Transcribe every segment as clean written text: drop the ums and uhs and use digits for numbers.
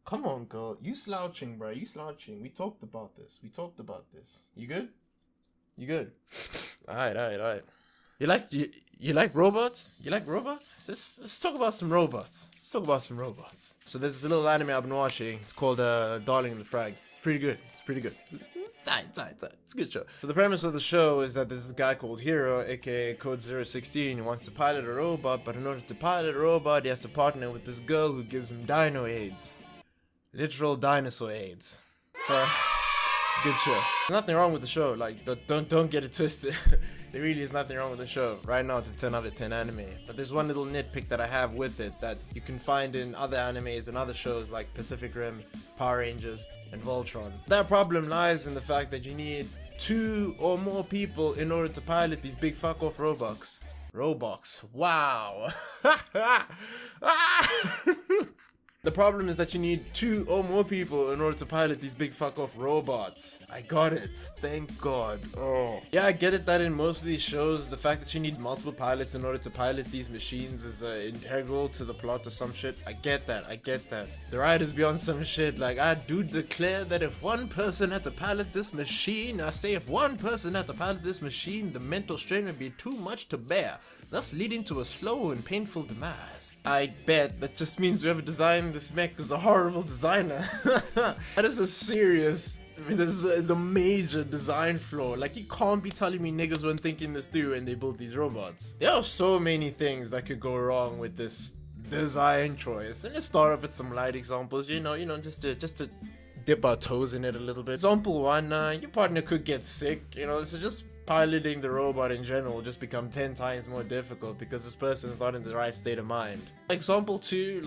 Come on, girl. You slouching, bro. You slouching. We talked about this. You good? You good? Alright. You like robots? You like robots? Let's talk about some robots. So there's a little anime I've been watching. It's called Darling in the Franxx. It's pretty good. It's a good show. So the premise of the show is that there's this guy called Hero, aka Code 016, who wants to pilot a robot, but in order to pilot a robot, he has to partner with this girl who gives him dino AIDS. Literal dinosaur AIDS. So it's a good show. There's nothing wrong with the show. Like, don't get it twisted. There really is nothing wrong with the show. Right now it's a 10 out of 10 anime. But there's one little nitpick that I have with it that you can find in other animes and other shows like Pacific Rim, Power Rangers, and Voltron. That problem lies in the fact that you need 2 or more people in order to pilot these big fuck off robots. Wow. The problem is that you need 2 or more people in order to pilot these big fuck off robots. I got it. Thank God. Oh. Yeah, I get it that in most of these shows, the fact that you need multiple pilots in order to pilot these machines is integral to the plot or some shit. I get that. The writers be on some shit like, I do declare that if one person had to pilot this machine, the mental strain would be too much to bear, thus leading to a slow and painful demise. I bet that just means whoever designed this mech is a horrible designer. That is a serious, this is a major design flaw. Like, you can't be telling me niggas weren't thinking this through when they built these robots. There are so many things that could go wrong with this design choice. And let's start off with some light examples, just to dip our toes in it a little bit. Example 1, your partner could get sick, so just piloting the robot in general will just become 10 times more difficult because this person's not in the right state of mind. Example 2,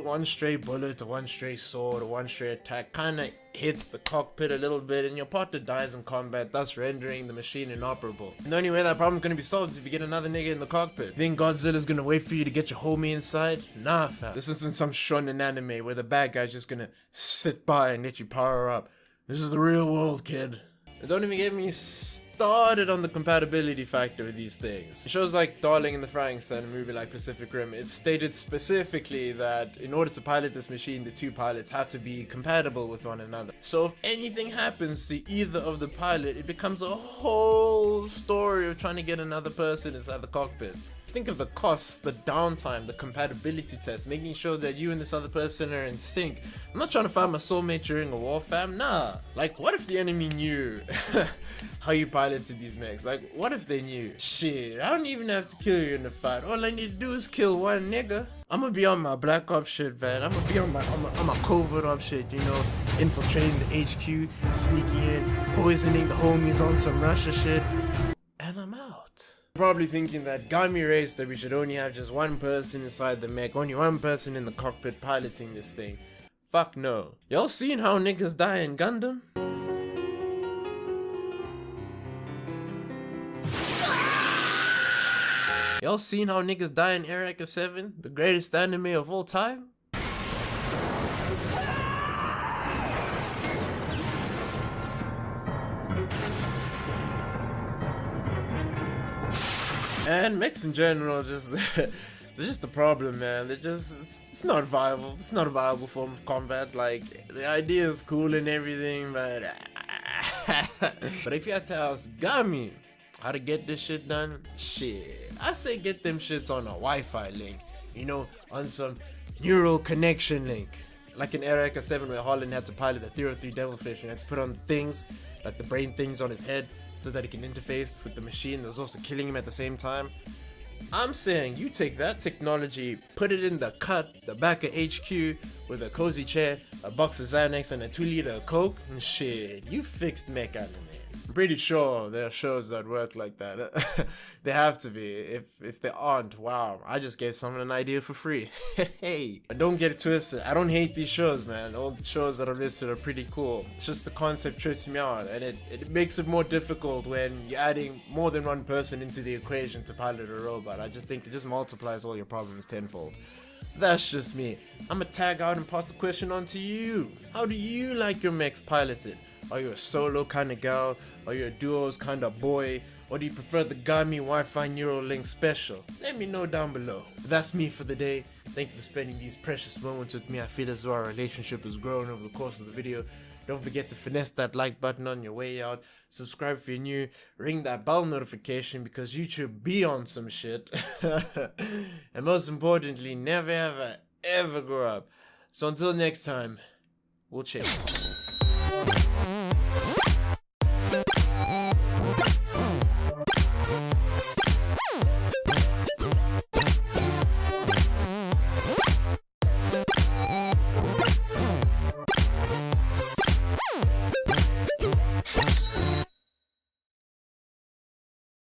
one stray bullet or one stray sword or one stray attack kinda hits the cockpit a little bit and your partner dies in combat, thus rendering the machine inoperable. And the only way that problem's gonna be solved is if you get another nigga in the cockpit. Think Godzilla's gonna wait for you to get your homie inside? Nah, fam. This isn't some shonen anime where the bad guy's just gonna sit by and let you power up. This is the real world, kid. And don't even get me started on the compatibility factor of these things. Shows like Darling in the Franxx and a movie like Pacific Rim, it's stated specifically that in order to pilot this machine, the 2 pilots have to be compatible with one another. So if anything happens to either of the pilot, it becomes a whole story of trying to get another person inside the cockpit. Think of the costs, the downtime, the compatibility test, making sure that you and this other person are in sync. I'm not trying to find my soulmate during a war, fam. Nah. Like, what if the enemy knew how you piloted these mechs? Like, what if they knew? Shit, I don't even have to kill you in the fight. All I need to do is kill one nigga. I'm gonna be on my Black Ops shit, man. I'm gonna be on my covert op shit, infiltrating the HQ, sneaking in, poisoning the homies on some Russia shit, and I'm out. Probably thinking that Gami raised that we should only have just one person inside the mech, only one person in the cockpit piloting this thing. Fuck no. Y'all seen how niggas die in Gundam? Y'all seen how niggas die in Eureka 7, the greatest anime of all time? And mechs in general, they're just a problem, man. It's not viable. It's not a viable form of combat. Like, the idea is cool and everything, but but if you had to ask Gami how to get this shit done, shit, I say get them shits on a Wi-Fi link, on some neural connection link. Like in Eureka 7 where Holland had to pilot the 303 Devilfish and had to put on the things, like the brain things on his head, so that he can interface with the machine that was also killing him at the same time. I'm saying you take that technology, put it in the back of HQ with a cozy chair, a box of Xanax, and a 2-liter of Coke, and shit, you fixed mech anime. I'm pretty sure there are shows that work like that. They have to be. If they aren't, wow, I just gave someone an idea for free. Hey, don't get it twisted. I don't hate these shows, man. All the shows that are listed are pretty cool. It's just the concept trips me out, and it makes it more difficult when you're adding more than one person into the equation to pilot a robot. I just think it just multiplies all your problems tenfold. That's just me. I'ma tag out and pass the question on to you. How do you like your mechs piloted? Are you a solo kind of gal? Are you a duos kind of boy? Or do you prefer the Gami Wi-Fi Neuralink special? Let me know down below. That's me for the day. Thank you for spending these precious moments with me. I feel as though our relationship has grown over the course of the video. Don't forget to finesse that like button on your way out. Subscribe if you're new. Ring that bell notification because YouTube be on some shit. And most importantly, never ever grow up. So until next time, we'll chill.